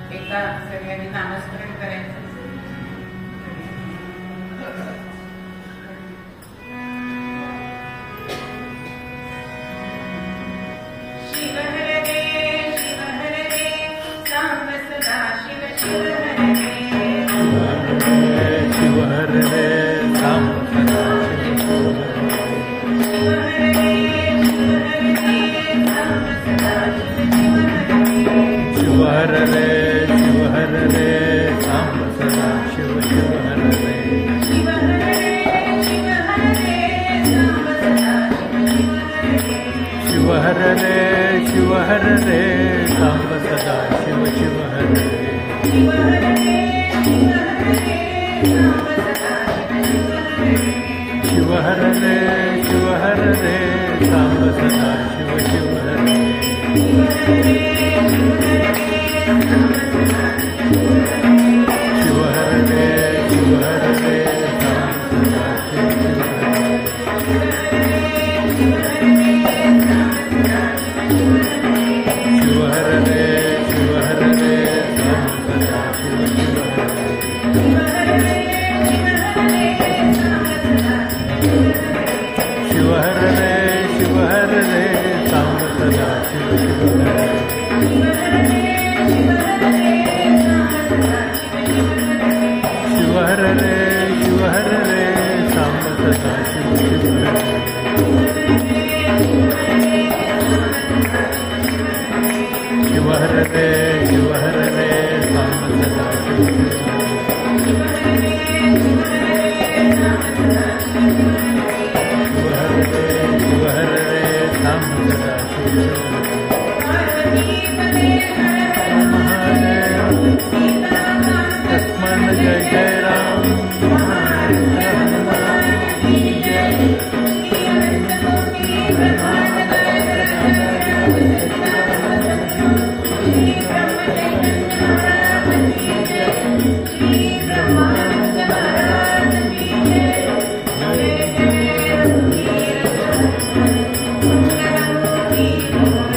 एकदा सगळ्यांनी नामस्मरण करायचं. शिव हर रे सांब सदा शिव शिव हर रे शिव हर रे सांब सदा शिव हर रे शिव हर रे सांब सदा शिव शिव हर रे शिव हर रे शिव हर रे शिव हर रे सांब सदा शिव शिव हर रे शिव हर रे शिव हर रे शिव हर रे सांब सदा शिव शिव हर रे शिव हर रे शिव हर रे सांब सदा शिव शिव हर शिव हर रे शिव हर रे सांब सदा शिव शिव हर शिव हर रे शिव हर रे सांब सदा शिव शिव हर शिव हर रे शिव हर रे सांब सदा शिव शिव हर शिव हर रे शिव हर रे सांब सदा शिव शिव शिव हर रे शिव हर रे सांब सदा शिव शिव लक्ष्मण जय जय राम Thank you.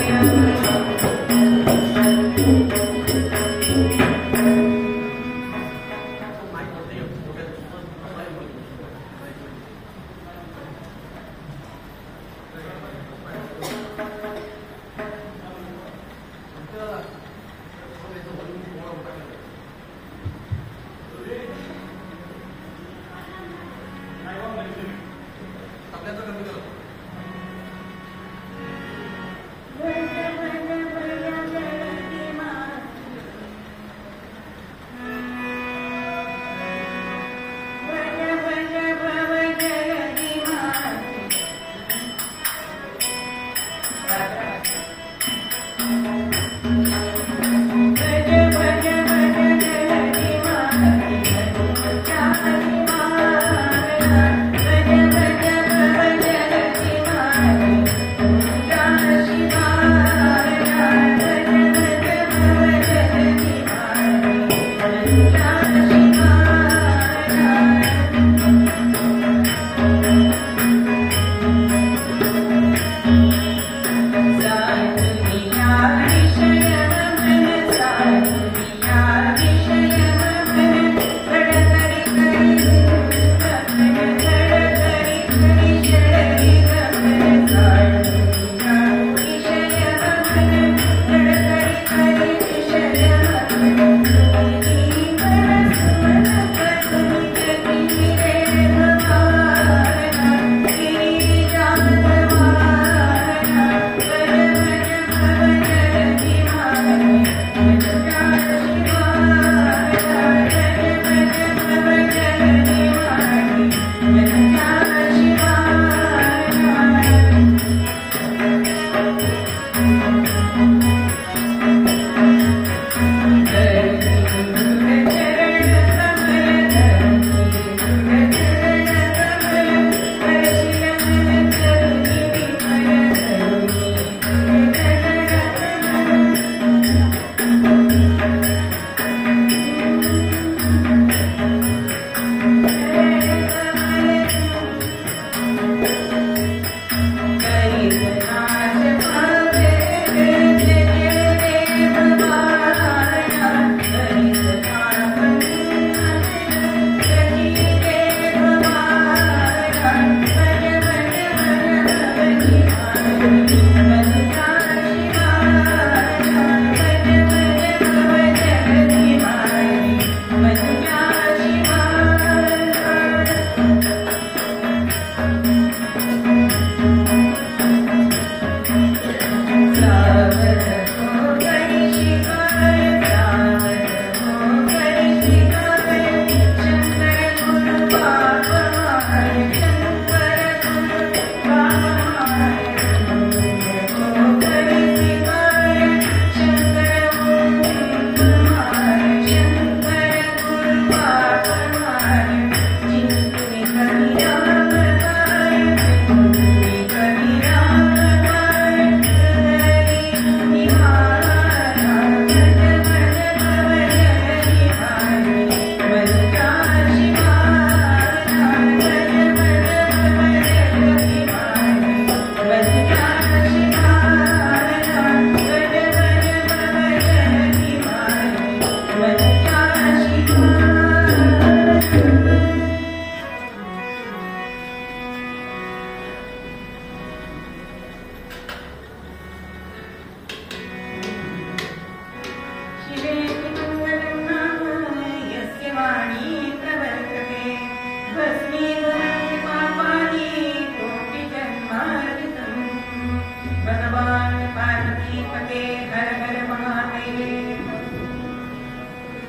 श्रीमते हर हर महादेव.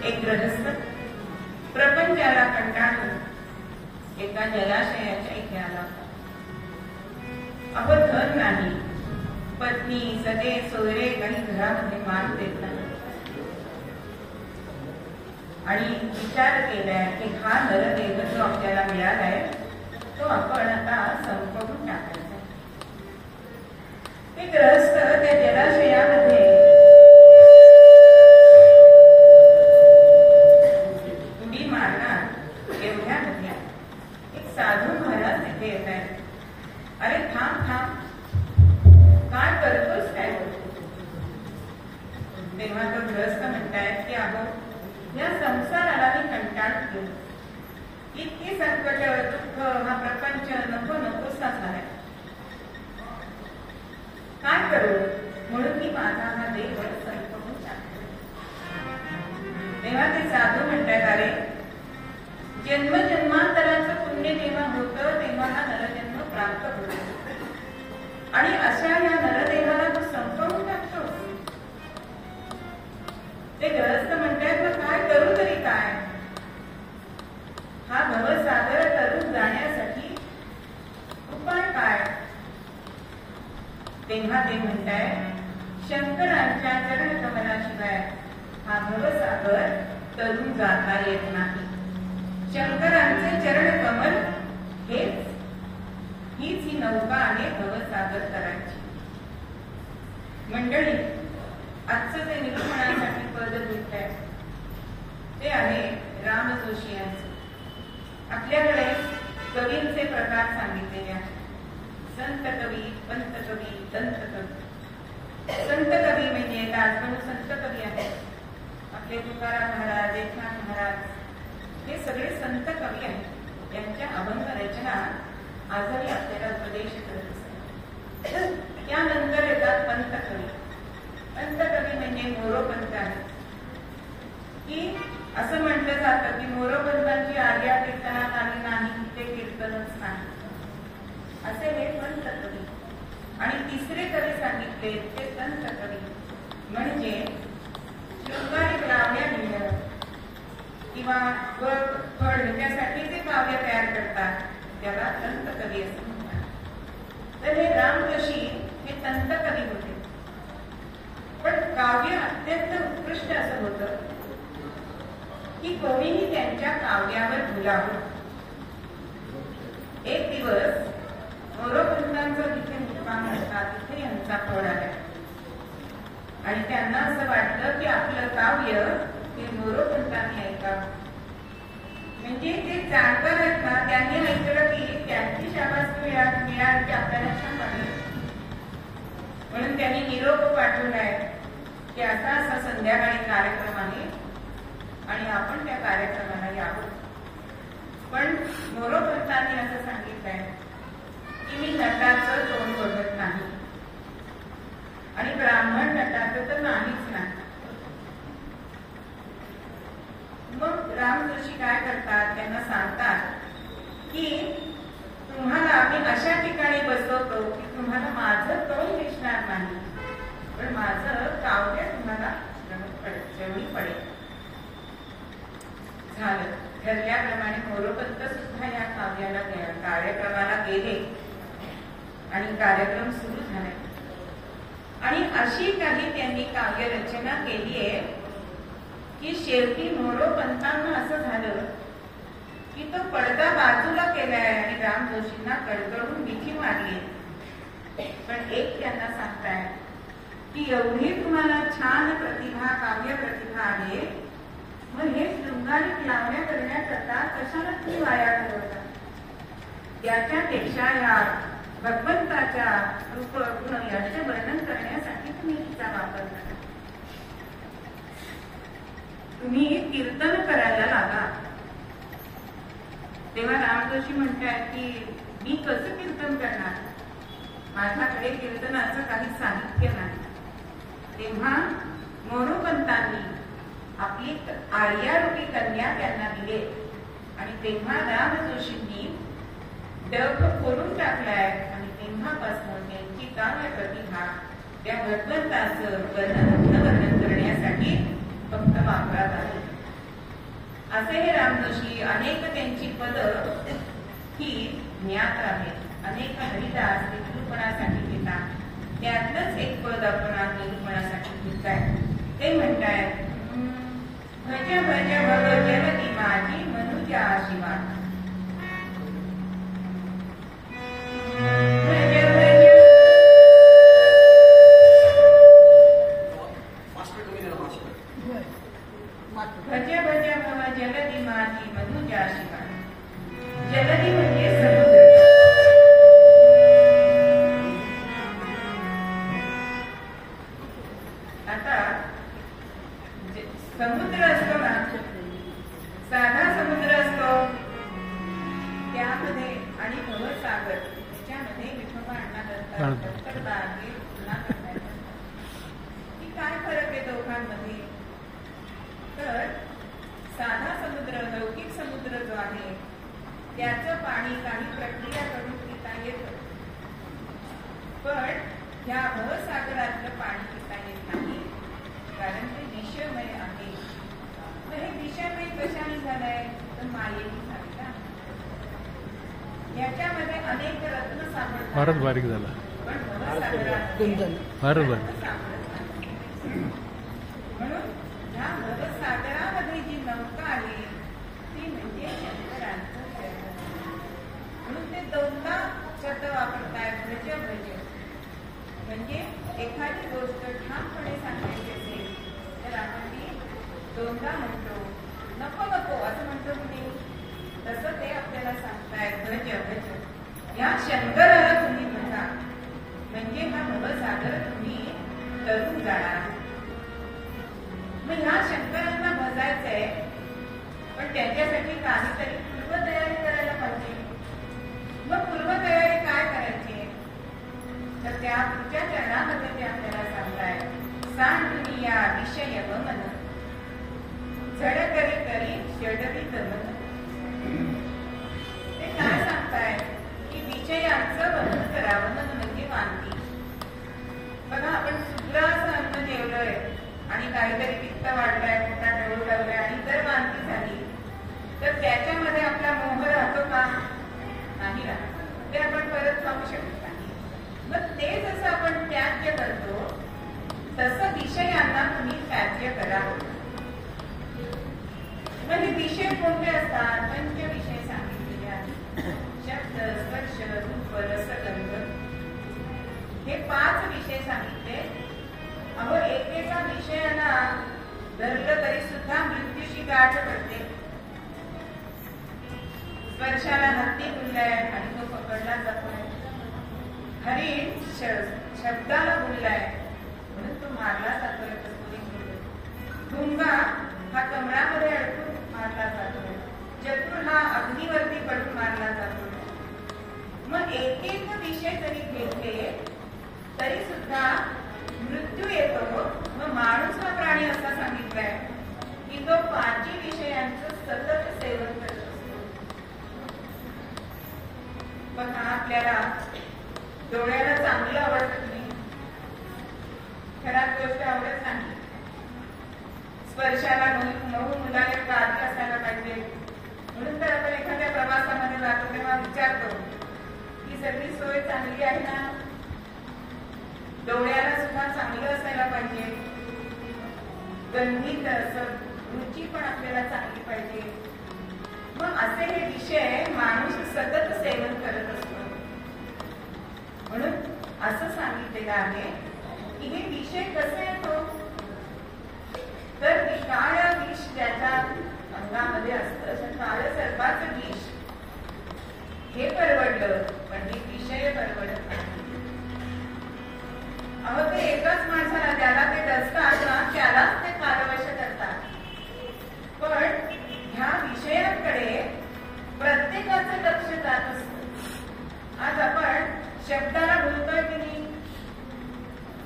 एक गृहस्थ प्रपंचाला कंटाळून एका जलाशयाच्या इथे आला. अहो धन नाही, पत्नी सगळे सोयरे काही घरामध्ये मान देत नाही. आणि विचार केलाय की हा नरदेह जो आपल्याला मिळालाय तो आपण आता संपवून टाकायचा. ते ग्रहस्थ त्या जलाशयामध्ये उडी मारणार एवढ्यामध्ये एक साधू महाराज तिथे येत आहेत. अरे थांब थांब, काय करतोस काय? तेव्हा तो ग्रहस्थ म्हणतायत की अगो या संसाराला मी कंटाळतो. इतकी संकट दुःख हा प्रपंच नको नकोसा झालाय. काय करू म्हणून मी माझा हा देह संपवून टाकतो. तेव्हा ते साधू म्हणतात अरे जन्मजन्मांतराचं पुण्य जेव्हा होतं तेव्हा हा नरजन्म प्राप्त होतो आणि अशा या नरदेहाला तू संपवून टाकतो. ते ग्रहस्थ म्हणतात मग काय करू तरी काय? हा भवसागर तरुण जाण्यासाठी उपाय काय? तेव्हा ते म्हणतायत शंकरांच्या चरण कमलाशिवाय हा भवसागर तरुण जाता येत नाही. शंकरांचे चरण कमल हीच ही नौका आहे भवसागर करायची. मंडळी आजचं ते निरूपणासाठी पद घेतलंय ते आहे राम जोशी यांचं. आपल्याकडे कवींचे प्रकार सांगितलेले आहेत. संत कवी, पंत कवी, दंत कवी. संत कवी म्हणजे दासगणू संत कवी आहेत. आपले तुकाराम महाराज, एकनाथ महाराज हे सगळे संत कवी आहेत. यांच्या अभंग रचना आजही आपल्याला उपदेश करत असतात. त्यानंतर येतात पंत कवी. पंत कवी म्हणजे मोरोपंत आहेत. की असं म्हटलं जातं की मोरोपंतांची आर्या कीर्तनात आली नाही ते कीर्तनच नाही, असे हे पंत कवी. आणि तिसरे कवी सांगितले ते संत कवी म्हणजे शृंगारिक लावण्या लिहिणं किंवा फळ त्यासाठी ते काव्य तयार करतात त्याला संत कवी असं म्हणतात. तर हे राम जोशी हे संत कवी होते. पण काव्य अत्यंत उत्कृष्ट असं होतं की कोणीही त्यांच्या काव्यावर भुलावं. एक दिवस मोरोपंतांचं जिथे मुक्काम होता तिथे यांचा फळ आला आणि त्यांना असं वाटलं की आपलं काव्य ते मोरोपंतांनी ऐकावं. म्हणजे ते जाणकार आहेत ना, त्यांनी ऐकलं की त्यांची शाबासकी मिळाली की आपल्याला छान वाटलं. म्हणून त्यांनी निरोप पाठवलाय की असा असा संध्याकाळी कार्यक्रम आहे आणि आपण त्या कार्यक्रमाला यावं. पण मोरोपंतांनी असं सांगितलंय की मी नटाचं तोंड बघत नाही आणि ब्राह्मण नटाचं तर नाहीच नाही. मग राम जोशी काय करतात, त्यांना सांगतात की तुम्हाला आम्ही अशा ठिकाणी बसवतो की तुम्हाला माझं तोंड दिसणार नाही पण माझं काव्य तुम्हाला जवळ पडेल. झालं. ठरल्याप्रमाणे मोरोपंत सुद्धा या काव्याला कार्यक्रमाला गेले आणि कार्यक्रम सुरू झाला. आणि अशी काही त्यांनी काव्य रचना केली आहे की शेवटी मोरोपंतांना असं झालं की तो पडदा बाजूला केलाय आणि राम जोशींना कडकडून मिठी मारली. पण एक त्यांना सांगताय की एवढी तुम्हाला छान प्रतिभा, काव्य प्रतिभा आहे, मग हे शृंगारिक लावण्या करण्याकरता कशाला तुम्ही वाया घालवता? त्याच्यापेक्षा या भगवंताच्या रूप गुण याचे वर्णन करण्यासाठी तुम्ही तिचा वापर करा. तुम्ही कीर्तन करायला लागा. तेव्हा राम जोशी म्हणतात की मी कसं कीर्तन करणार, माझ्याकडे कीर्तनाचं काही साहित्य नाही. तेव्हा मोरोपंतांनी आपली आर्यारूपी कन्या त्यांना दिले आणि तेव्हा राम जोशींनी डग फोडून टाकलाय आणि तेव्हापासून त्यांची काव्य प्रतिभा त्या भगवंताचं वर्णन करण्यासाठी फक्त वापरात आहे. असे हे रामजोशी अनेक त्यांची पद ही ज्ञात आहेत. अनेक हरिदास ते निरूपणासाठी घेतात. त्यातलंच एक पद आपण आज निरूपणासाठी घेताय. ते म्हणतायत, भज भज भव जलती माझी मनुजा शिवा. भज भज भव जलती माझी मनुजा शिवा. जलती म्हणजे समुद्र. आता समुद्र असतो ना, साधा समुद्र असतो, त्यामध्ये आणि भवसागर त्याच्यामध्ये विठोबा आणणार की काय फरक आहे दोघांमध्ये. तर साधा समुद्र, लौकिक समुद्र जो आहे त्याचं पाणी काही प्रक्रिया करून पिता येतं, पण ह्या भवसागरातलं पाणी पिता येत नाही, कारण ते विषमय आहे. तर हे विषमय कशाने झालंय, तर मायेने झाले ना. याच्यामध्ये अनेक रत्न सापडतात, फारच बारीक झाला, पण भवसागरात फारच बारीक. म्हणून ह्या भवसागरामध्ये जी नौका आहे ती म्हणजे शंकरांचं शरण. म्हणून ते दोनदा शब्द वापरतायत, भज भज. म्हणजे एखादी गोष्ट ठामपणे सांगायची असेल तर आपण ती दोनदा म्हणतो. नको नको असं म्हणतो तुम्ही, तसं ते आपल्याला सांगतायत, भज भज. या शंकराला तुम्ही भजा, म्हणजे हा भवसागर तुम्ही तरून जाणार. मग ह्या शंकरांना भजायचंय, पण त्याच्यासाठी काहीतरी पूर्वतयारी करायला पाहिजे. मग पूर्वतयारी काय करायची, तर त्या पुढच्या चरणामध्ये ते आपल्याला सांगतायत, सांडुनी या विषय मन झड करी करी षडवी दमन. ते काय सांगतायत की विषयांचं बंधन करावं, मन म्हणजे मानती. बघा, आपण सुद्धा असं अन्न जेवलंय आणि काहीतरी पित्त वाढलाय, पोटात डोळ लागलाय आणि जर मानती झाली तर त्याच्यामध्ये आपला मोह राहतो का, नाही राहत. ते आपण परत खाऊ शकत नाही. मग ते जसं आपण त्याज्य करतो तसं विषयांना तुम्ही त्याज्य करा. म्हणजे विषय कोणते असतात, पंच विषय सांगितलेले आहेत. शब्द, स्पर्श, रूप, रस, गंध, हे 5 विषय सांगितले. अहो, एकेका विषयाला धरलं तरी सुद्धा मृत्यूची गाठ पडते. स्पर्शाला हत्ती बोललाय आणि तो पकडला जातोय. हरिण शब्दाला बोललाय म्हणून तो मारला जातोय. भुंगा हा कमळामध्ये अडकून मारला जातोय. चतुर हा अग्नीवरती पडून मारला जातोय. मग एक एक विषय जरी घेतले तरी सुद्धा मृत्यू येतो. मग माणूस हा प्राणी असा सांगितलाय की तो 5 विषयांचं सतत सेवन करत असतो. पण आपल्याला डोळ्याला चांगलं आवडत नाही, खराब गोष्ट आवडत नाही. स्पर्शाला 9 मुलाने काळजी असायला पाहिजे. म्हणून तर आपण एखाद्या प्रवासामध्ये जातो तेव्हा विचारतो की सगळी सोय चांगली आहे ना. डोळ्याला सुद्धा चांगलं असायला पाहिजे, गंधित असं रुची पण आपल्याला चांगली पाहिजे. मग असे हे विषय माणूस सतत सेवन करत असतो. म्हणून असं सांगितलेलं आहे की हे विषय कसे येतो, तर विकाळ विष ज्याच्या अंगामध्ये असतं, असं काळ सर्पाचं विष हे परवडलं, पण हे विषय परवडत नाही. अहो, ते एकाच माणसाला ज्याला ते डसतात ना त्यालाच ते कारवश करतात. पण ह्या विषयांकडे प्रत्येकाचं लक्ष जात असतं. आज आपण शब्दाला बोलतोय की नाही.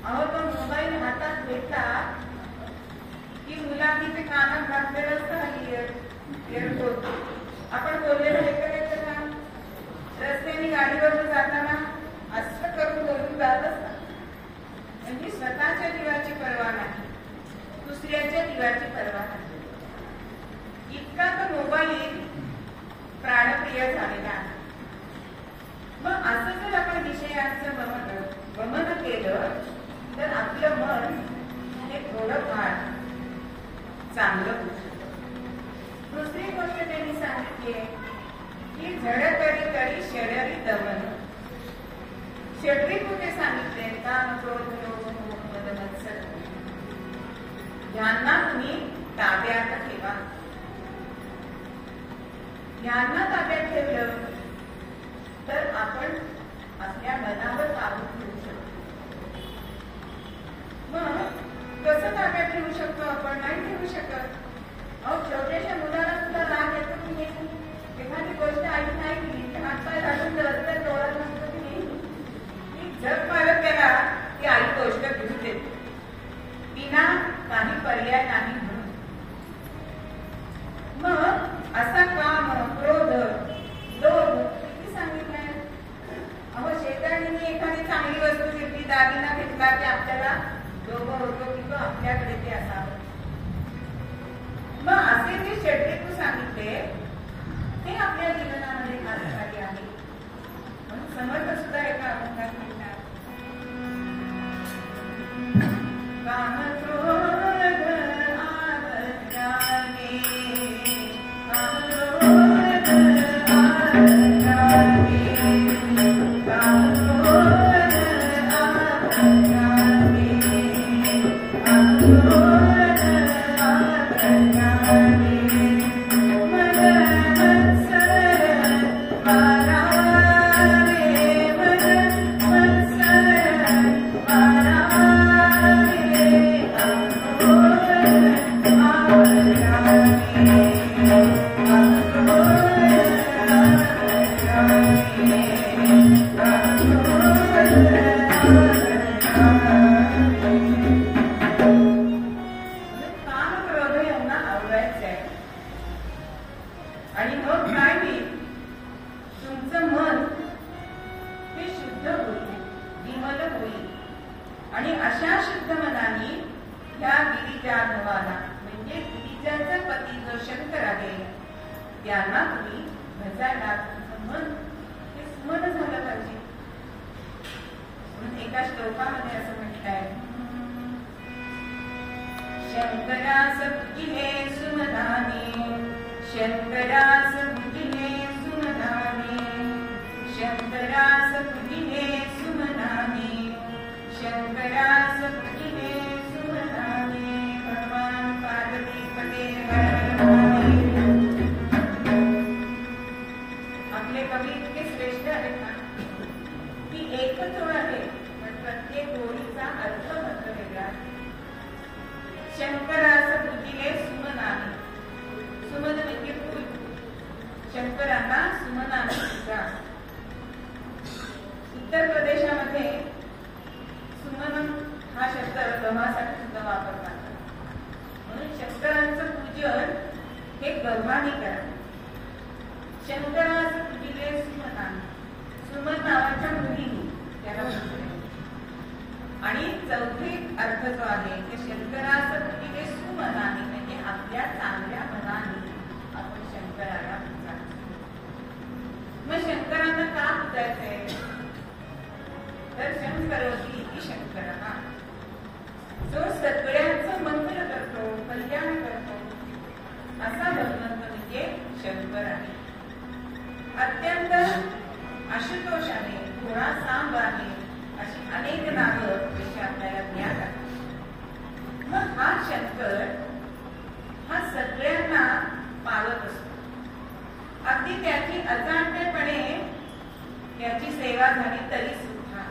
अहो, तो मोबाईल हातात घेतला की मुलांनी ते कानात घातलेलं असतं इयरफोन. आपण बोललेलं ऐकत येतं का, रस्त्याने गाडीवरून जाताना म्हणजे स्वतःच्या जीवाची पर्वा नाही, दुसऱ्याच्या जीवाची पर्वा नाही. इतका तो मोबाईल प्राणप्रिय झालेला आहे. मग असं जर आपण विषयांचं गमन केलं तर आपलं मन हे थोडंफार चांगलं होऊ शकतं. दुसरी गोष्ट त्यांनी सांगितली की झडतरी तरी शरीरी दमन. षड्रिप कुठे सांगितले? काम, क्रोध, लोभ, मोह, मद, मत्सर यांना तुम्ही ताब्यात ठेवा. यांना ताब्यात ठेवलं तर आपण आपल्या मनावर काबू ठेवू शकतो. मग कसं ताब्यात ठेवू शकतो आपण? नाही ठेवू शकत. छोट्याशा मुलाला सुद्धा राग येतो की नाही? एखादी गोष्ट आई नाही केली, हातपाय घालून रस्त्यात डोळ्यात नसतो की नाही, जग पालक त्याला ती आई गोष्ट घेऊन देते विना काही पर्याय नाही म्हणून. मग असा काम, क्रोध, लोभ किती सांगितलंय. शेजारीने एखादी चांगली वस्तू घेतली, दागिना घेतला की आपल्याला लोभ होतो की तो आपल्याकडे ते असावं. मग असे जे षड्रिपू सांगितले ते आपल्या जीवनामध्ये खाण्यासाठी आहे. म्हणून समर्थ सुद्धा एका अभंगात म्हणतात, काम, क्रोध, आवडणे, काम, क्रोध, आवडणे, काम, क्रोध, आवडणे, काम, क्रोध, आवडणे, मद, मत्सर, वारा रे, मद, मत्सर, वारा रे, काम, क्रोध, आवडणे, काम, क्रोध, आणि मग काय होईल? तुमचं मन हे शुद्ध होईल, विमल होईल. आणि अशा शुद्ध मनाने ह्या गिरिजाधवाला म्हणजे गिरिजाचा पती जो शंकर आहे त्यांना तुम्ही भजायला तुमचं मन हे सुमन झालं पाहिजे. म्हणून एका श्लोकामध्ये असं म्हटलंय, शंकरास पूजिले सुमनाने, शंकरास पूजिले सुमनाने, शंकरास पूजिले सुमनाने, शंकरास पूजिले सुमनाने, भगवान पार्वती पते हरणे. आपले कवी इतके श्रेष्ठ आहेत ना की एकच ओळ आहे पण प्रत्येक ओळीचा अर्थ मात्र वेगळा आहे. शंकरास पूजिले सुमनाने, सुमन म्हणजे फूल. शंकरांना सुमनाने पूजा. उत्तर प्रदेशामध्ये सुमन हा शब्द गव्हासाठी सुद्धा वापरतात. म्हणून शंकरांचं पूजन हे गव्हाने करा. शंकरास पूजिले सुमनाने, सुमन नावाच्या मुलीने त्याला पूजले. आणि चौथे अर्थ जो आहे ते शंकरास पूजिले सुमनाने म्हणजे आपल्या चांगल्या मनाने आपण शंकराला पूजा. मग शंकरांना का पूजायचंय? तर शंकरोती इति शंकरः, जो सगळ्यांचं मंगल करतो, कल्याण करतो असा भगवंत म्हणजे शंकर आहे. अत्यंत आशुतोष आहे, थोडा सांब आहे, अशी अनेक नावं त्याची आपल्याला ज्ञात आहेत. मग हा शंकर हा सगळ्यांना पावत असतो. अगदी त्याची अजाणतेपणे त्याची सेवा झाली तरी सुद्धा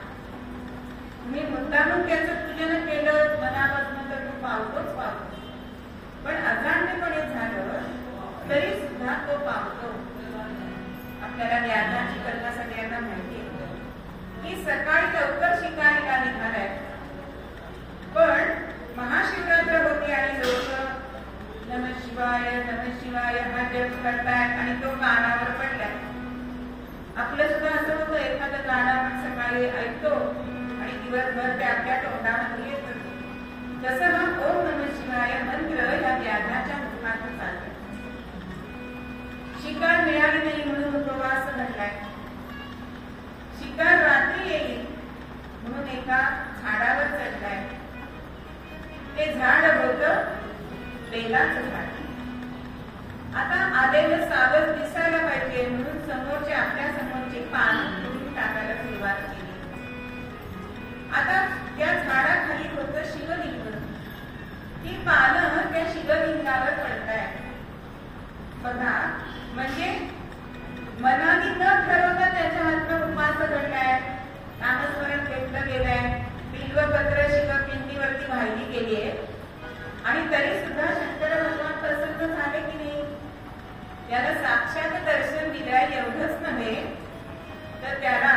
तुम्ही मुद्दामून त्याचं पूजन केलं मनापासून तर तो पावतोच पावतो. पण अजाणतेपणे झालं तरी सुद्धा तो पावतो. आपल्याला ज्ञानाची कल्पना सगळ्यांना माहिती आहे की सकाळी लवकर शिकारीला निघालाय, पण महाशिवरात्र होती आणि लोक नमः शिवाय हा जप करतायत आणि तो कानावर पडलाय. आपलं सुद्धा असं होतं, एखादं गाणं आपण सकाळी ऐकतो आणि दिवसभर ते आपल्या तोंडामध्ये येत. तसं हा ओम नमः शिवाय मंत्र या व्याधाच्या मुखातून चालतो. शिकार मिळाली नाही म्हणून उपवास धरलाय. शिकार रात्री येईल म्हणून एका झाडावर चढलाय. ते झाड होतं बेलाचं झाड. आता आलेलं सावज दिसायला पाहिजे म्हणून समोरचे आपल्या समोरची पानं तोडून टाकायला सुरुवात केली. आता त्या झाडाखाली होतं शिवलिंग. ती पानं त्या शिवलिंगावर पडतायत. बघा, म्हणजे मनाने न ठरवता त्याच्या हातनं उपवास घडलाय, नामस्मरण घेतलं गेलंय, बिल्वपत्र शिवपिंडीवरती वाहिली गेली आहे आणि तरी सुद्धा शंकर भगवान प्रसन्न झाले की नाही? त्याला साक्षात दर्शन दिलंय. एवढंच नव्हे तर त्याला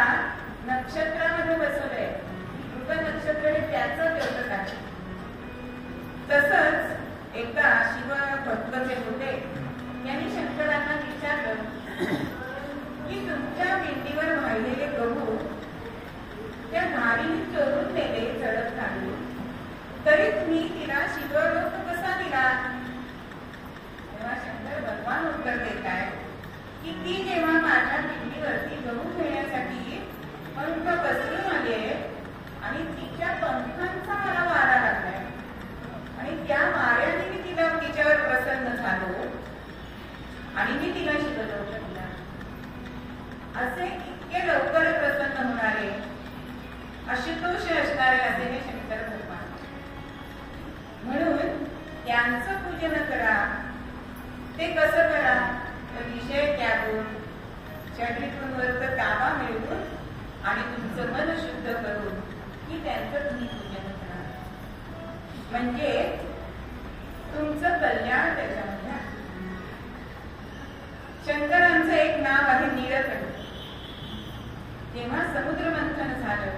नक्षत्रामध्ये बसवलंय. मृग नक्षत्र हे त्याचं द्योतक आहे. तसंच एकदा शिव भक्त जे होते त्यांनी शंकरांना विचारलं की तुमच्या पिंडीवर वाहिलेले गहू त्या नारीने चोरून नेले चढत घालून, तरी तुम्ही तिला शिवलोक कसा दिला? तेव्हा शंकर भगवान उत्तर देत आहे की ती जेव्हा माझ्या पिंडीवरती गहू घेण्यासाठी पंख पसरून आले आणि तिच्या पंखांचा मला वारा लागलाय आणि त्या वाऱ्याने मी तिच्यावर प्रसन्न झालो आणि मी तिला शिवलोक दिला. असे इतके लवकर प्रसन्न होणारे, आशुतोष असणारे असे हे शंकर भगवान. म्हणून त्यांचं पूजन करा. ते कसं करा? तर विषय त्यागून, षड्रिपूंवर ताबा मिळवून आणि तुमचं मन शुद्ध करून की त्यांचं तुम्ही पूजन करा. म्हणजे तुमचं कल्याण त्याच्यामध्ये आहे. शंकरांचं एक नाव आहे नीलकंठ. तेव्हा समुद्र मंथन झालं.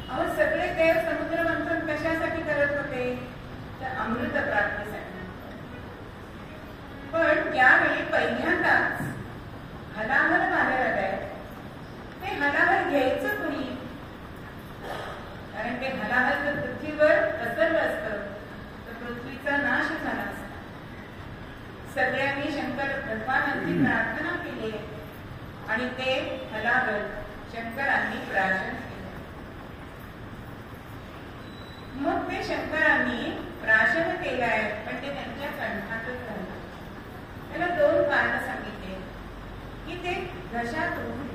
अहो, सगळे देव समुद्र मंथन कशासाठी करत होते? तर अमृत प्राप्तीसाठी. पण त्यावेळी पहिल्यांदाच हलाहल बाहेर आलंय. ते हलाहल घ्यायचं कुणी? कारण ते हलाहल जर पृथ्वीवर पसरलं असतं तर पृथ्वीचा नाश झाला असता. सगळ्यांनी शंकर भगवानांची प्रार्थना केली आणि ते हलाहल शंकरांनी प्राशन केलं. मग ते शंकरांनी प्राशन केलं आहे, पण ते त्यांच्या कंठातच झालं. त्याला दोन कारण सांगितले की ते घशातून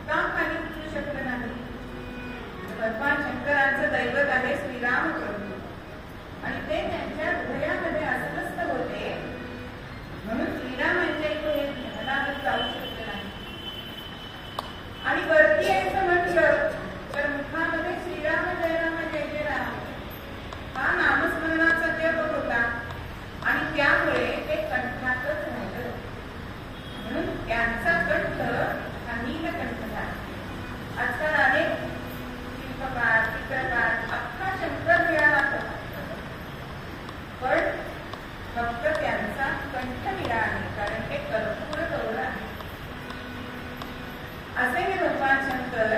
का खाली उतरू शकलं नाही. भगवान शंकरांचं दैवत आहे श्रीराम प्रभू आणि ते त्यांच्या हृदयामध्ये अस्वस्थ होते म्हणून श्रीरामांच्या इथे हलाहल जाऊ शकलं नाही. आणि वरती यायचं म्हटलं तर मुखामध्ये श्रीराम जय राम जय जय राम हा नामस्मरणाचा जप होता आणि त्यामुळे ते कंठातच राहिलं. म्हणून त्यांचा कंठ हा नीलकंठ झाला. आजकाल अनेक शिल्पकार, चित्रकार अख्खा शंकर मिळाला पण फक्त त्यांचा कंठ मिळाला आहे, कारण ते कर्पूर गौर आहे. असे हे भगवान शंकर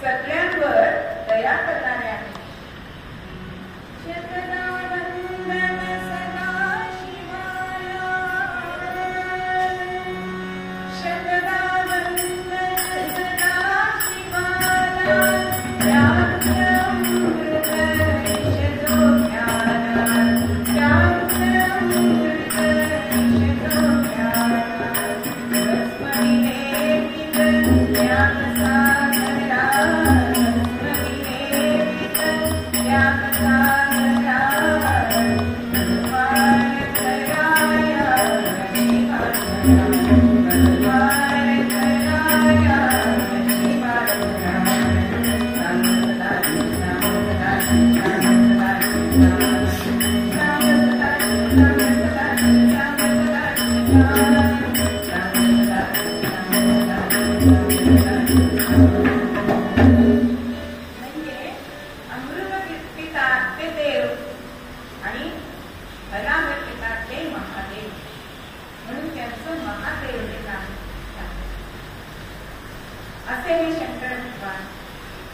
सगळ्यांवर दया करणारे आहेत.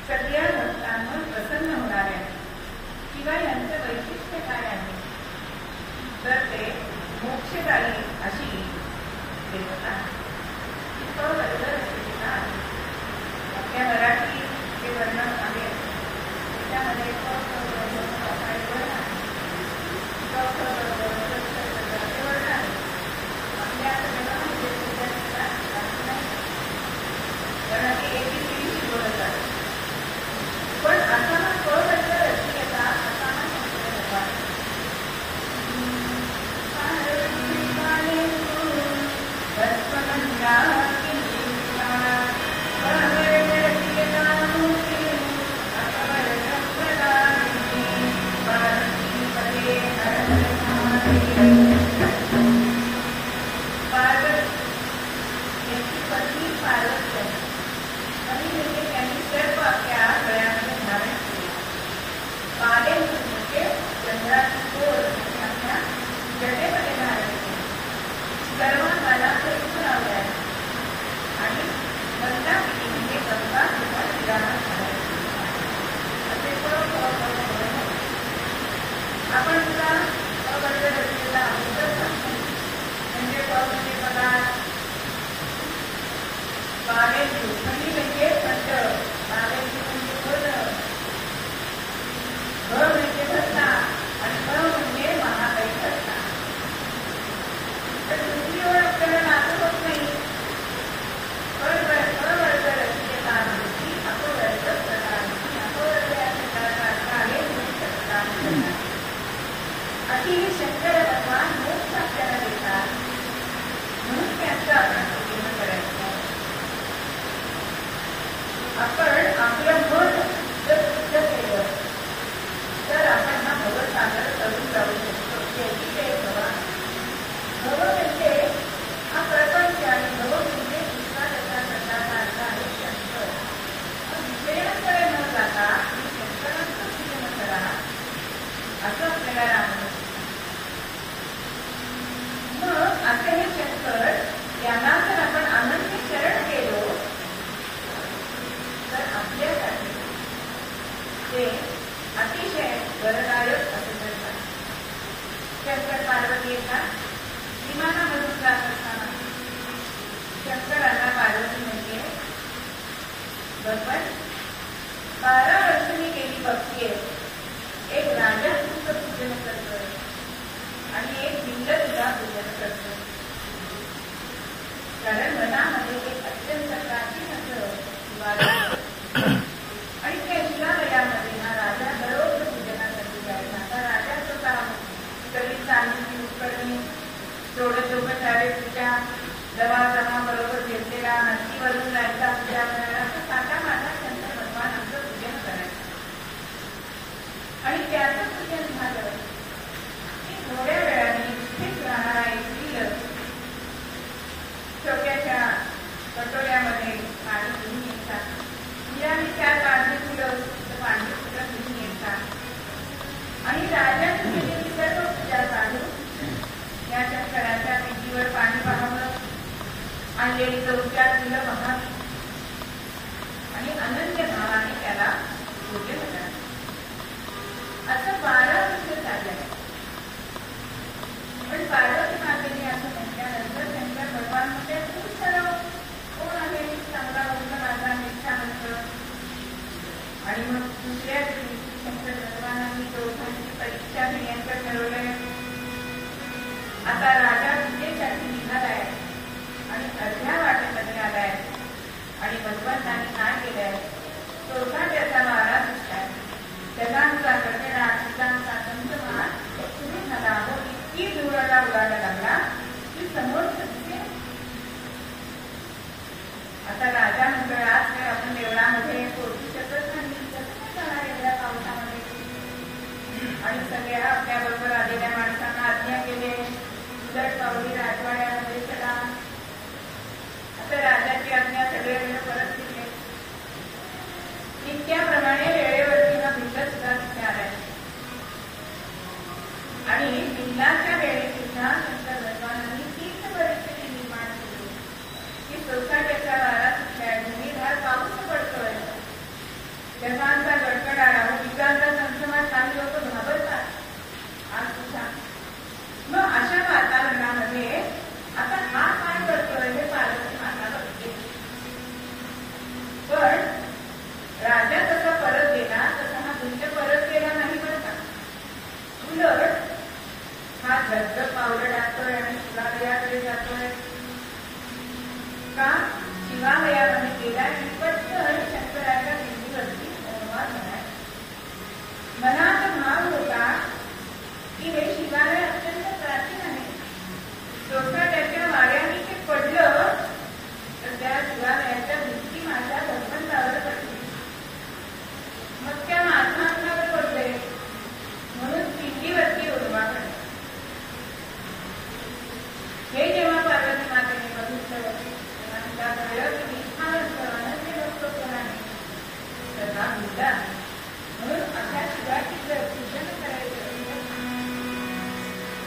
सगळ्या भक्तांवर प्रसन्न होणाऱ्या किंवा यांचं वैशिष्ट्य काय आहे तर ते मोक्षदायी अशी देवता आपल्या मराठी जे वर्णन आहे त्याच्यामध्ये पण असा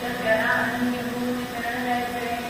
तर त्याला अनन्य भूमी शरण जायचंय.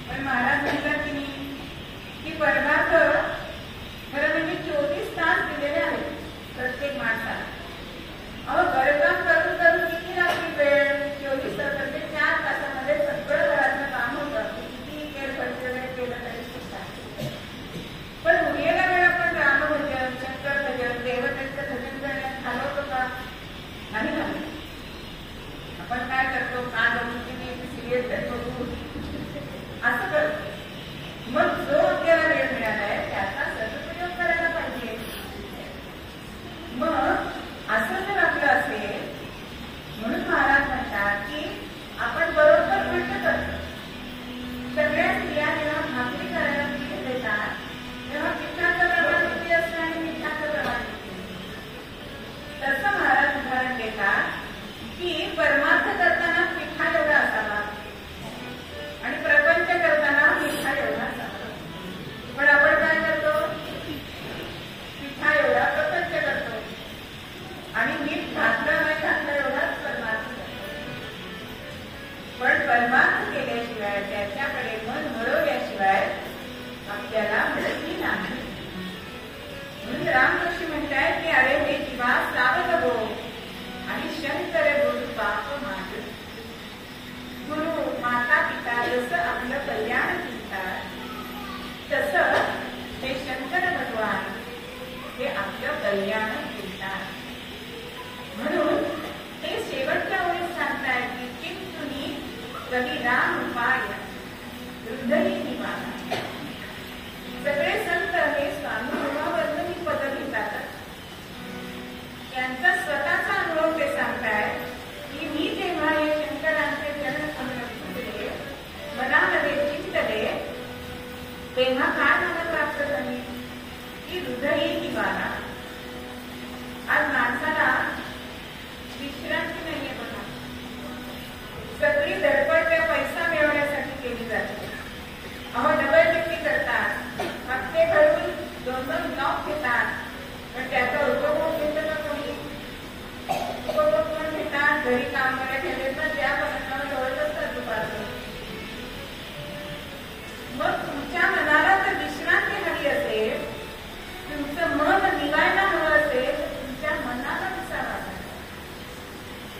पण महाराज म्हणतात की नाही की परमार्थ खरं म्हणजे 24 तास दिलेले आहेत प्रत्येक माणसाला. अहो घरकाम करून करून किती लागली वेळ? 24 तास म्हणजे 4 तासामध्ये सगळं घरातलं काम होतं. किती केअरफुल वगैरे केलं तरी सुद्धा. पण उरलेला वेळ आपण रामभजन, शंकर भजन, देवतेचं भजन करण्यात घालवतो का? नाही ना. आपण काय करतो? कान बघून सिरियल बघू असं करतो. मग जो आपल्याला वेळ मिळालाय त्याचा सदुपयोग करायला पाहिजे. मग असं जर आपलं असेल म्हणून महाराज म्हणतात की आपण बरोबर उलट करतो. सगळ्या स्त्रिया जेव्हा भाकरी करायला पीठ देतात तेव्हा पिठाचं प्रमाण किती असतं आणि मिठाचं प्रमाण किती असतं. तसं महाराज उदाहरण देतात की परमार्थ करताना पिठा एवढा असावा आणि प्रपंच करताना मिठा एवढा असावा. पण आपण काय करतो? पिठा एवढा प्रपंच करतो आणि मीठ घातलं नाही घातलं एवढाच परमार्थ करतो. पण परमार्थ केल्याशिवाय त्याच्याकडे मन वळवल्याशिवाय आपल्याला मुक्ती नाही. म्हणून रामऋषी म्हणतायत की अरे हे जीवा सावध हो आणि शंकर गुरु बाप माझ. गुरु माता पिता जसं आपलं कल्याण चिंतात तसं हे शंकर भगवान हे आपलं कल्याण चिंतात. म्हणून ते शेवटच्या ओळीत सांगतायत की चिंतुनी कवी राम उपाय हृदयी निवारा. सगळे संत हे स्वानुभवावरून ही पद घेतात. त्यांचा स्वतःचा अनुभव ते सांगतायत की मी जेव्हा हे शंकरांचे चरण समजले मनामध्ये चिंतले तेव्हा काय मला प्राप्त झाली की हृदयी निवारा. आज माणसाला विश्रांती नाहीये बघा. सगळी धडपड त्या पैसा मिळवण्यासाठी केली जाते. अहो डबल ड्युटी करतात, हप्ते भरून 2-2 जॉब घेतात, पण त्याचा उपभोग घेतं का कोणी? उपभोग पण घेतात. घरी काम करायला ठेवतात त्या पदार्थाला जवळ असतात दुपारचं. मग तुमच्या मनाला जर विश्रांती हवी असेल, तुमचं मन निवायला हवं असेल तर तुमच्या मनाला विसावा लागेल.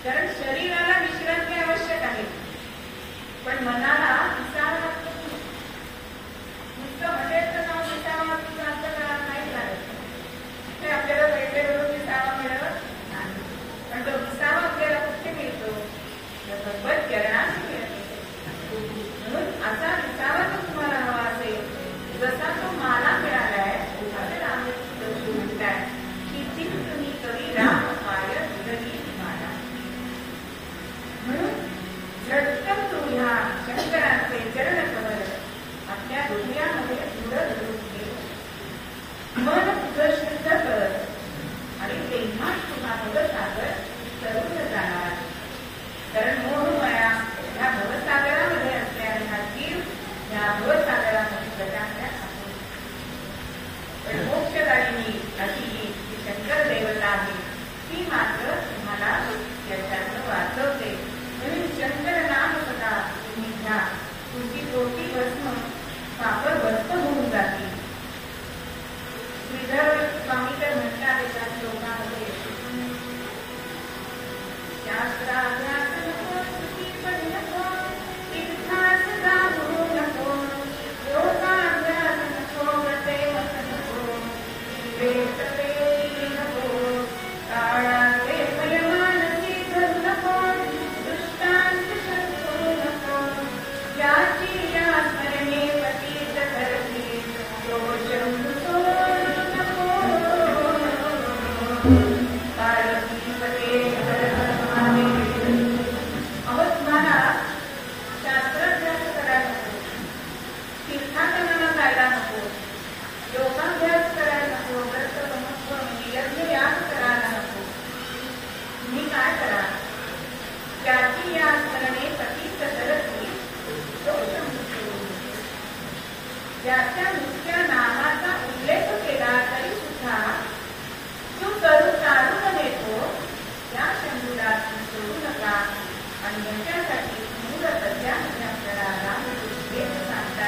कारण शरीराला विश्रांती आवश्यक आहे पण मनाला विसावा लागतो. नुसतं हॉटेलचं नाव विसावा तुझं अंतःकरणात नाही लागत. ते आपल्याला वेगवेगळं विसावा मिळत नाही. पण तो विसावा आपल्याला कुठे मिळतो? भगवत चरणाशी मिळतो. म्हणून असा विसावा जर तुम्हाला हवा असेल जसा तो मला मिळालाय असे रामकृष्ण म्हणतात की चिंतुनी कवी राम उपाय हृदयी निवारा. म्हणून झटकन तू ह्या शंकरांचे चरण कमल आपल्या हृदयामध्ये पुढं धरून घे. मन तुझं शुद्ध कर आणि तेव्हा तुझा भवसागर तरुण जाणार. कारण मोहमाया ह्या भवसागरामध्ये असल्याने हा जीव ह्या भवसागरामध्ये गजांच्या आपण. पण मोक्षदायिनी अशी ही शंकर देवता आहे ती मात्र तुम्हाला त्याच्यानं वाचवते. म्हणून शंकर नाम सदा तुम्ही घ्या. तुमची पोटी भस्म पापर भस्म होऊन जातील. श्रीधर स्वामी तर म्हणतात एका श्लोकामध्ये शास्त्राभ्यास नको, स्तुतीपण नको, तीर्थास जाऊ नको, योगाभ्यास नको, व्रतेमत नको, वेद वेदी नको, काळाचे भयमानसी धरू नको, दृष्टांत शत्रू नको, ज्याची या स्मरणे पतीत धरती तो शंभू सोडू नको. अहो तुम्हाला शास्त्राभ्यास करायला नको, तीर्थाटनाला जायला नको, योगाभ्यास करायला नको, व्रत महत्व यज्ञ याग करायला नको. तुम्ही काय करा? ज्याची या स्मरणे पतीत धरती तो शंभू सोडू. ज्याच्या नुसत्या नामाचा उल्लेख केला तरी सुद्धा जो करून काढून देतो त्या शंभूला सोडू नका. आणि याच्यासाठी मूळ पद्यामध्ये आपल्याला रामकृष्ण सांगतात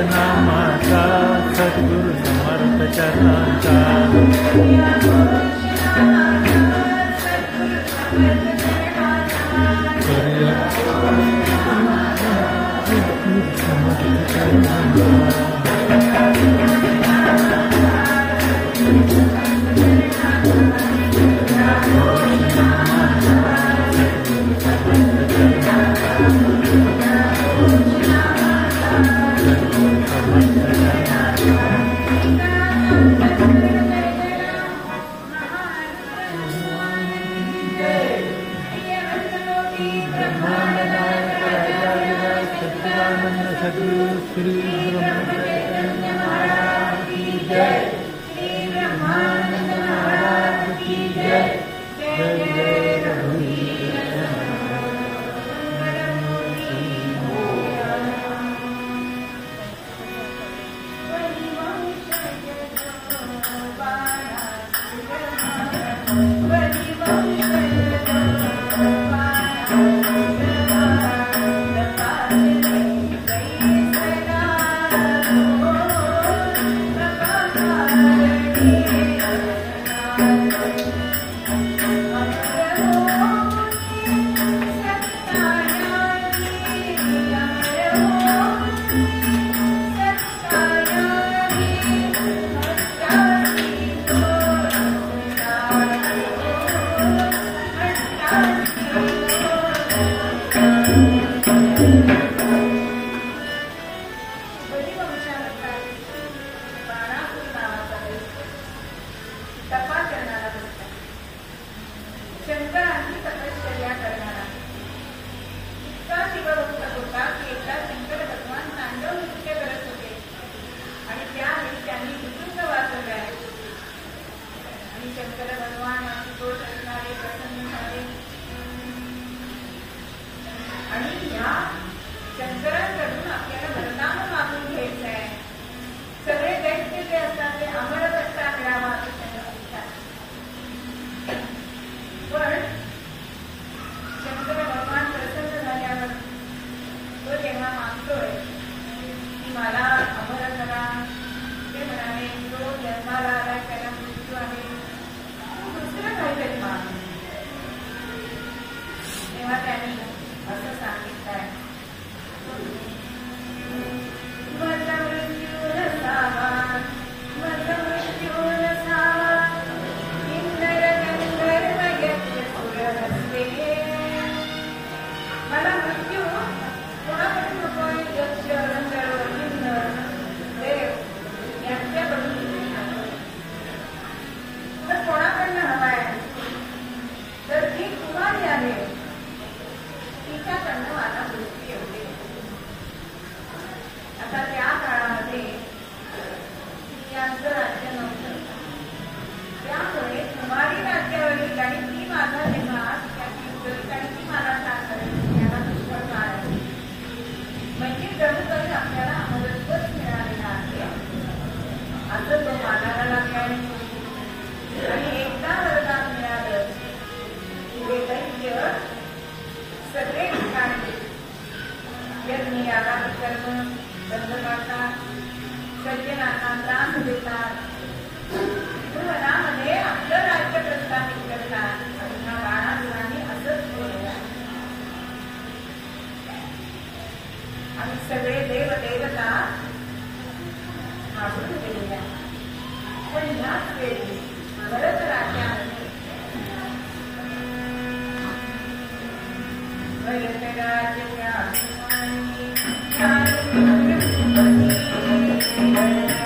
नामाचा सद्गुरु समर्थ चरणांचा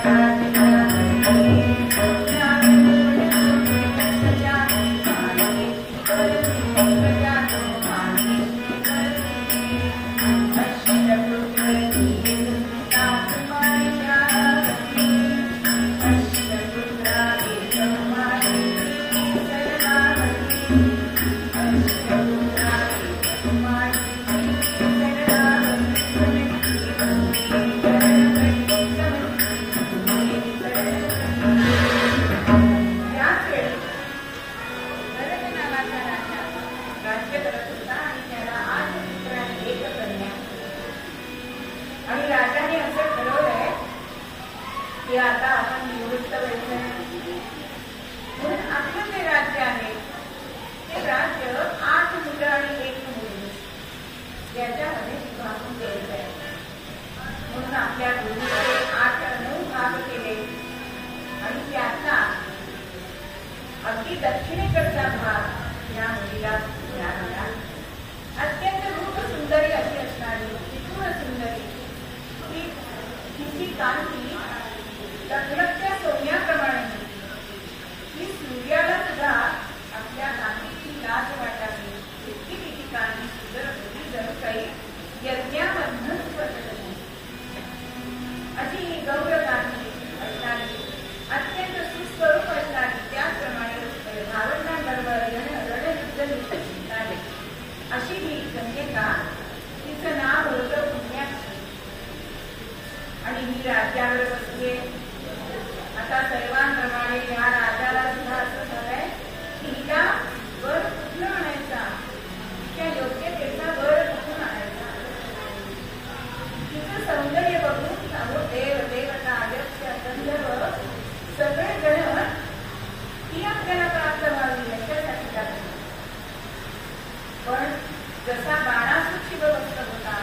Thank you. याच्यामध्ये विभागून द्यायचं आहे. म्हणून आपल्या गुरुने 8-9 भाग केले आणि त्याचा अगदी दक्षिणेकडचा भाग या मुलीला मिळाला. अत्यंत रूप सुंदरी अशी असणारी त्रिपुर सुंदरी तिची कांती लखलखत्या सोन्याप्रमाणे ही सूर्याला सुद्धा आपल्या कांतीची लाज वाटावी इतकी तिची कांती सुंदर होती, जणू काही यज्ञामधून पडत होती. अशी ही गौरकांती असणारी अत्यंत सुस्वरूप असणारी त्याचप्रमाणे भावनांबरोबर रणयुद्ध आहे अशी ही कन्यका. तिचं नाव होतं पुण्याक्षी आणि ही राज्यावर बसली. आता सर्वांप्रमाणे या राजाला सुद्धा असं झालंय की हिला वर कुठून आणायचा, त्या योग्यतेचा वर कुठून आणायचा. तिचं सौंदर्य बघून सांगू देव देवता आयस्य गंधर्व सगळे जण ती आपल्याला प्राप्त व्हावी याच्यासाठी जातात. पण जसा बाणासूर शिवभक्त होता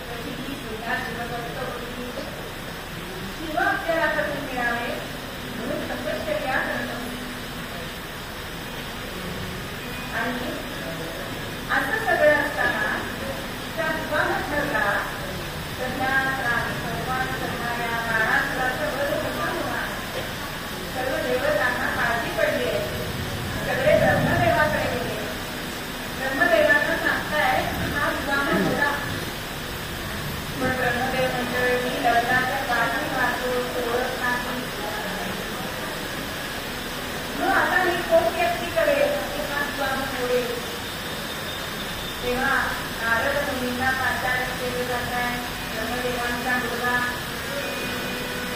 तशी ही सुद्धा शिवभक्त होती. शिव आपल्याला करून मिळावे म्हणून तपश्चर्या करत होती. आणि असं सगळं असताना त्या विवाह ठरला. सर्वान करणाऱ्या बाणासुराचा वध कसा होणार. सर्व देवतांना काळजी पडली आहे. सगळे ब्रह्मदेवाकडे गेले. ब्रह्मदेवांना सांगताय हा विवाह होता. पण ब्रह्मदेव म्हणजे मी लग्नाच्या बाजू वाचतो ओळख नाही. मग आता मी कोण व्यक्ती करेल हा विवाह होईल. तेव्हा नारद मुनींना पाचारण केले जात आहे. ब्रह्मदेवांचा मुलगा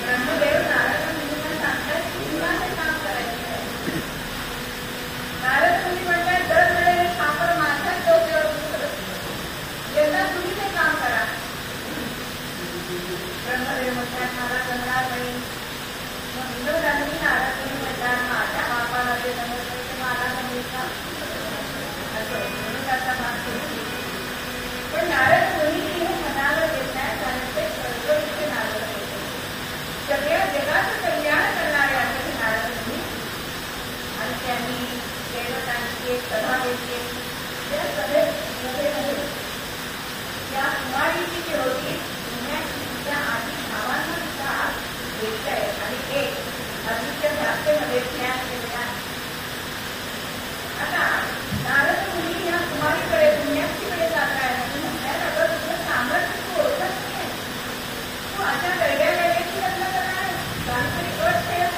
ब्रह्मदेव नारद मुनींना सांगतात की तुला हे काम करायचं आहे. नारद मुनी म्हणतात दरवेळेस खापर माझ्याच डोक्यावर उतरत, यंदा तुम्ही ते काम करा. ब्रह्मदेव म्हणतात मला जमणार नाही. मग विनोदांनी नारद मुनी म्हणतात माझ्या बापाला जे जमत नाही ते मला जमेल का, असं विनोदाचा भाग केला. पण नारद मुनी हे मनाला घेत नाही, कारण ते सर्वविषय नारद होते. सगळ्या जगाचं कल्याण करणारे असे नारद मुनी. आणि त्यांनी देवतांची एक सभा घेतली. त्या सभेमध्ये या कुमारीची जी होती त्या आधी भावांना सुद्धा घेतलंय आणि एक आधीच्या जास्तेमध्ये ज्ञान केलेला. आता नारद मुनी या कुमारीकडे पुण्याक्षीकडे जात आहे आणि म्हणतात अगं तुझं सामर्थ्य तू ओळखत नाही. तू अशा वेगळ्या वेळेची लग्न करणार काहीतरी अट ठेव.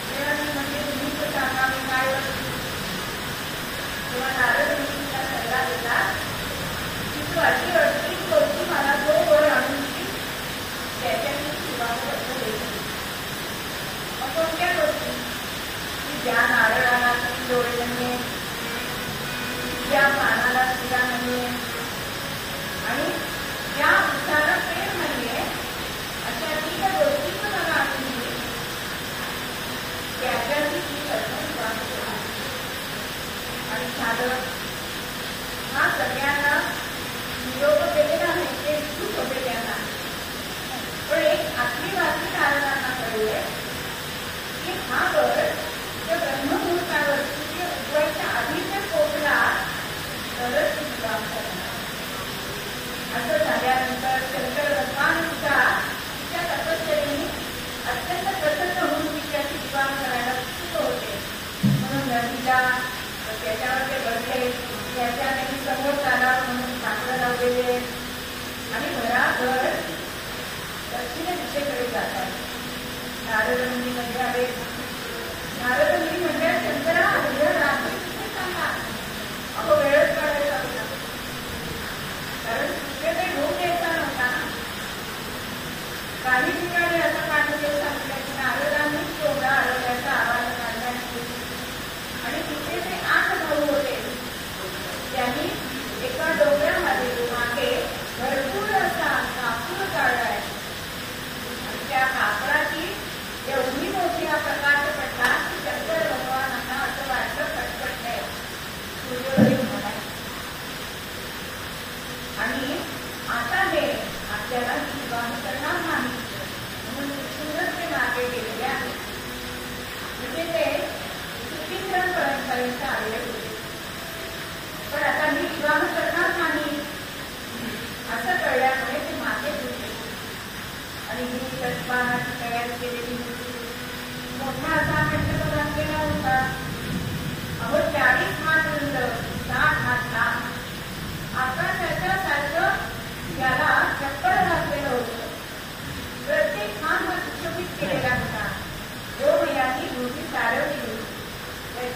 तेव्हा ती म्हणजे तुम्ही तर सांगा मी काय करतो. तेव्हा नारद मुनी तिला सल्ला देतात की तू अशी अडचणीत होती मला जो वर आणून त्याच्यानी विवाह देईल. मग कोणत्या गोष्टी की ज्या नारळाला तुम्ही डोळे नाहीये, ज्या पानाला शिरा नाहीये आणि ज्या उसाला प्रेम नाहीये, अशा 3 गोष्टींचं मला आणून दिली. त्याच्यानी ती कल्पना विवाह केला. आणि झालं हा सगळ्यांना निरोप केलेला नाही. ते इच्छुक होते त्यांना. पण एक आत्मीवासी नारदांना कळले की हा वर त्या ब्रह्ममुहूर्तावर सूर्य उगवायच्या आधी जर पोचला तरच विवाह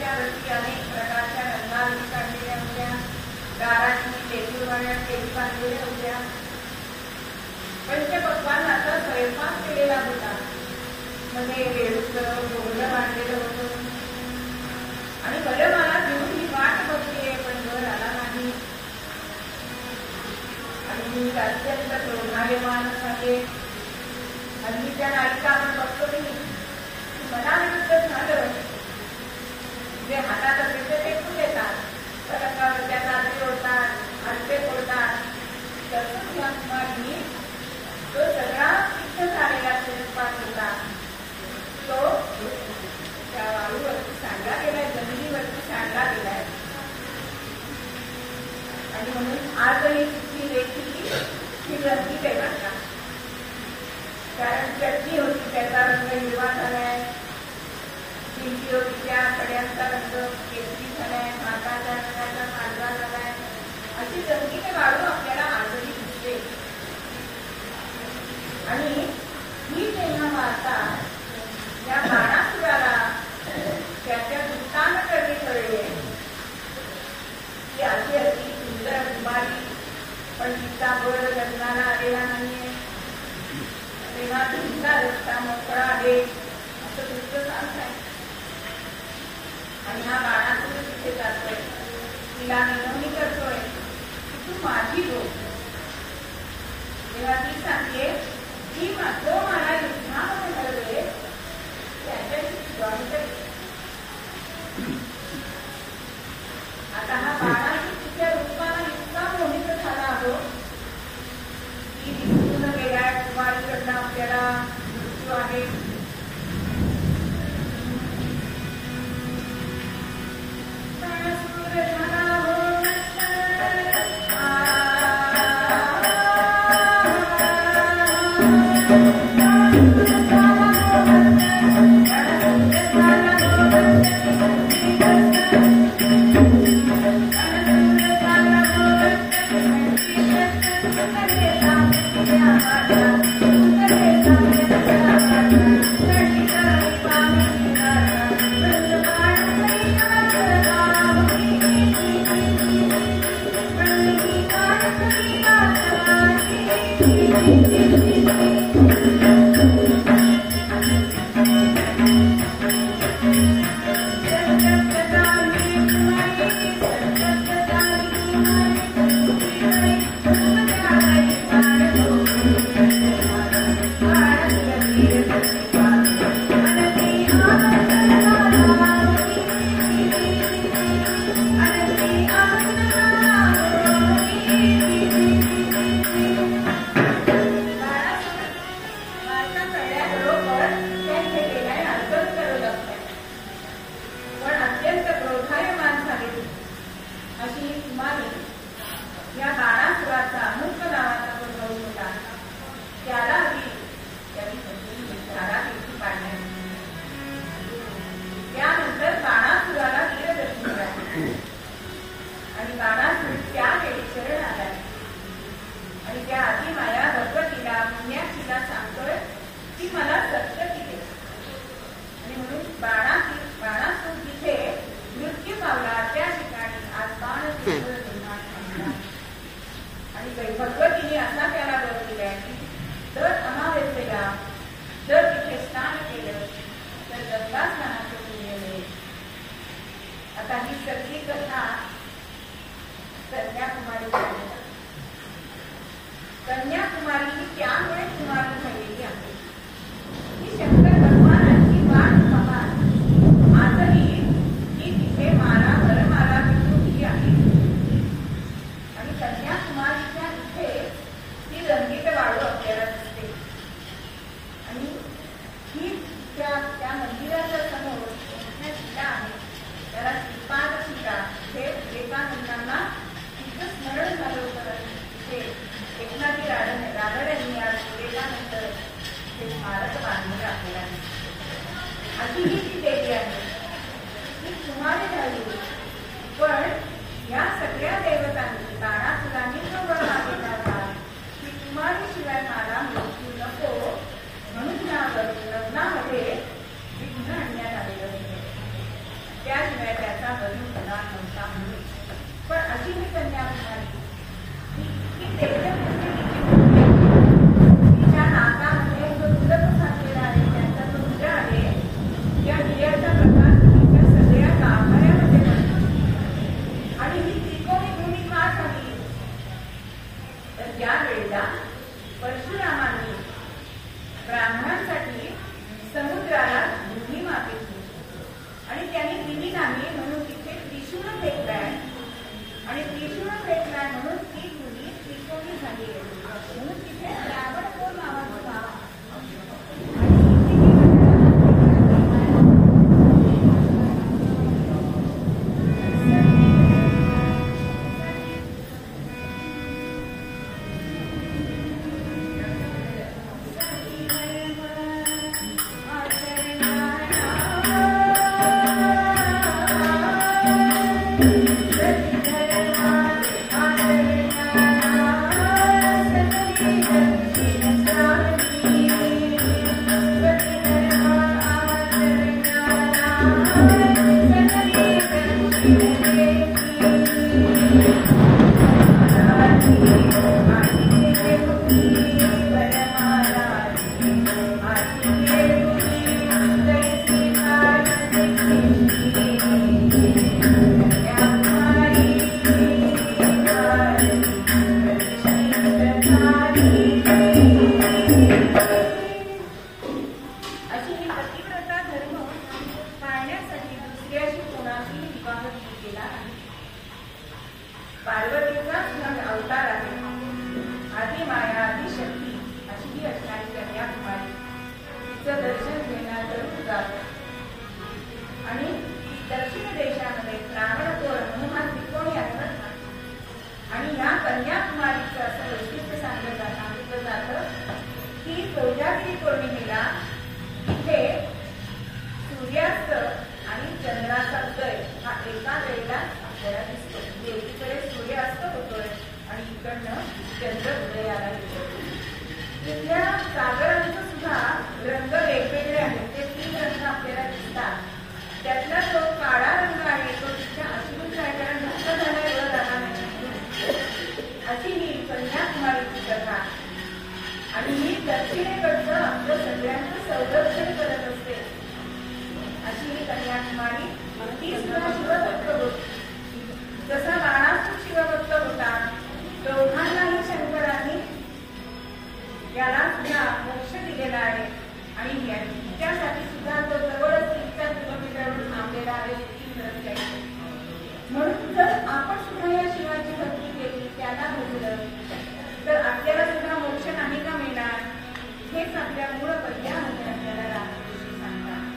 बाणाच्यावरती अनेक प्रकारच्या रंगावली काढलेल्या होत्या, दाराची लेकूरवाड्या केली बांधलेल्या होत्या. पंचपक्वान्नाचा स्वयंपाक केलेला होता. मध्ये वेळूचं बोगलं बांधलेलं होतं. आणि बरं मला घेऊन ही वाट बघते, पण घर आला नाही. आणि मी अत्यंत क्रोधायमान झाले. हल्लीच्या नायिका आपण बघतो की मनाविरुद्ध झालं जे हातात असेल ते फेकून देतात, त्या चादरी ओढतात, आडपे फोडतात. तसंच या कुमारीने तो सगळा सिद्ध झालेला स्वयंपाक होता तो त्या वाळूवरती सांडला गेलाय, जमिनीवरती सांडला गेलाय. आणि म्हणून आजही तिची रेखी ही रंगीत आहे बरं का. कारण चटणी होती त्याचा रंग हिरवा झालाय, भिंती होती त्या कड्यांचा रंग केशरी झालाय, माताच्या रंगाचा पांढरा झालाय. अशी रंगीत वाळू आपल्याला आजही दिसते. आणि ही जेव्हा माता या बाणासुराला त्याच्या वृत्तांतकरणे कळले की अशी अति सुंदर कुमारी पण तिचा बळ लग्नाला आलेला नाहीये, तेव्हा तुमचा रस्ता मोकळा आहे असं वृत्त सांगताय. आणि हा बाणासुर तिथे जातोय, तिला विनवणी करतोय की तू माझी हो. तेव्हा ती सांगते की जो मला युद्धामध्ये हरवे त्याच्याशी स्वागत. आता हा बाणासुर तिच्या रूपाला इतका मोहित झाला हो की विष्णून गेलाय, कुमारीकडनं आपल्याला मृत्यू आहे. त्याशिवाय पार्वतीचाच अवतार आहे. आधी माया आधी शक्ती अशी ही असणारी कन्याकुमारी. तिचं दर्शन घेण्याचं जात आणि दक्षिण देशामध्ये रावणकोर म्हणून हा त्रिकोणी आठवत नाही. आणि या कन्याकुमारीचं असं वैशिष्ट्य सांगितलं जातं की कोजागिरी पौर्णिमेला इथे सूर्यास्त आणि चंद्राचा उदय हा एका वेळेला आपल्याला दिसतो. म्हणजे एकीकडे सूर्यास्त होतोय आणि इकडनं चंद्र उदयाला येतो. तिथल्या सागरांचं सुद्धा रंग वेगवेगळे आहेत. ते 3 रंग आपल्याला दिसतात. त्यातला जो काळा रंग आहे तो तिच्या अश्रूंचा आहे, कारण नष्ट झाला एवढं राहणार नाही. अशी ही कन्याकुमारीची कथा. आणि ही दक्षिणेकडचं आपलं सगळ्यांचं संरक्षण करत असते. अशी ही कन्याकुमारी. ती सुद्धा शिवभक्त होती. जसा बाणासूर शिवभक्त होता, दोघांनाही शंकरांनी याला सुद्धा मोक्ष दिलेला आहे. आणि त्यासाठी सुद्धा तो जवळच 3 किलोमीटरवर थांबलेला आहे. म्हणून जर आपण सुद्धा या शिवाची भक्ती केली, त्याला भजलं, तर आपल्याला सुद्धा मोक्ष नाही का मिळणार? हेच आपल्या मूळ पद्यामध्ये आपल्याला रामकृष्ण सांगतात.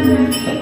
Thank you.